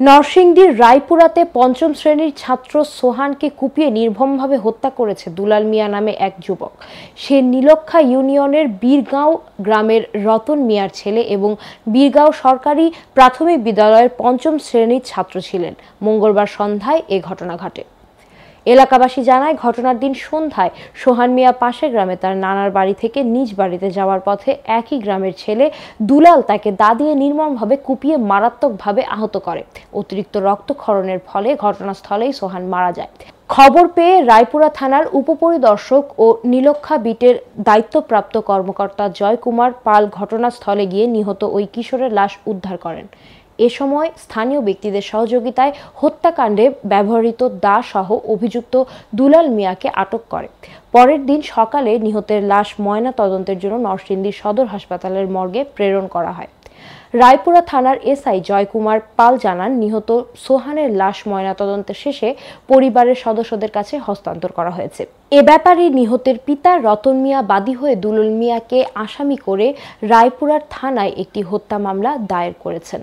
নরসিংদীর রায়পুরাতে পঞ্চম শ্রেণীর ছাত্র সোহানকে কুপিয়ে নির্মমভাবে হত্যা করেছে দুলাল মিয়া নামে এক যুবক। সে নীলক্ষা ইউনিয়নের বীরগাঁও গ্রামের রতন মিয়ার ছেলে এবং বীরগাঁও সরকারি প্রাথমিক বিদ্যালয়ের পঞ্চম শ্রেণীর ছাত্র ছিলেন। মঙ্গলবার সন্ধ্যায় এ ঘটনা ঘটে। এলাকাবাসী জানায়, ঘটনার দিন সন্ধ্যায় সোহান মিয়া পাশের গ্রামে তার নানার বাড়ি থেকে নিজ বাড়িতে যাওয়ার পথে একই গ্রামের ছেলে দুলাল তাকে দা দিয়ে নির্মমভাবে কুপিয়ে মারাত্মকভাবে আহত করে। অতিরিক্ত রক্তক্ষরণের ফলে ঘটনাস্থলেই সোহান মারা যায়। খবর পেয়ে রায়পুরা থানার উপপরিদর্শক ও নীলক্ষা বিটের দায়িত্বপ্রাপ্ত কর্মকর্তা জয়কুমার পাল ঘটনাস্থলে গিয়ে নিহত ওই কিশোরের লাশ উদ্ধার করেন। এ সময় স্থানীয় ব্যক্তিদের সহযোগিতায় হত্যাকাণ্ডে ব্যবহৃত দা সহ অভিযুক্ত দুলাল মিয়াকে আটক করে। পরের দিন সকালে নিহতের লাশ ময়না তদন্তের জন্য নরসিংদী সদর হাসপাতালের মর্গে প্রেরণ করা হয়। রায়পুরা থানার এসআই জয়কুমার পাল জানান, নিহত সোহানের লাশ ময়নাতদন্ত শেষে পরিবারের সদস্যদের কাছে হস্তান্তর করা হয়েছে। এ ব্যাপারে নিহতের পিতা রতন মিয়া বাদী হয়ে দুলাল মিয়াকে আসামি করে রায়পুরার থানায় একটি হত্যা মামলা দায়ের করেছেন।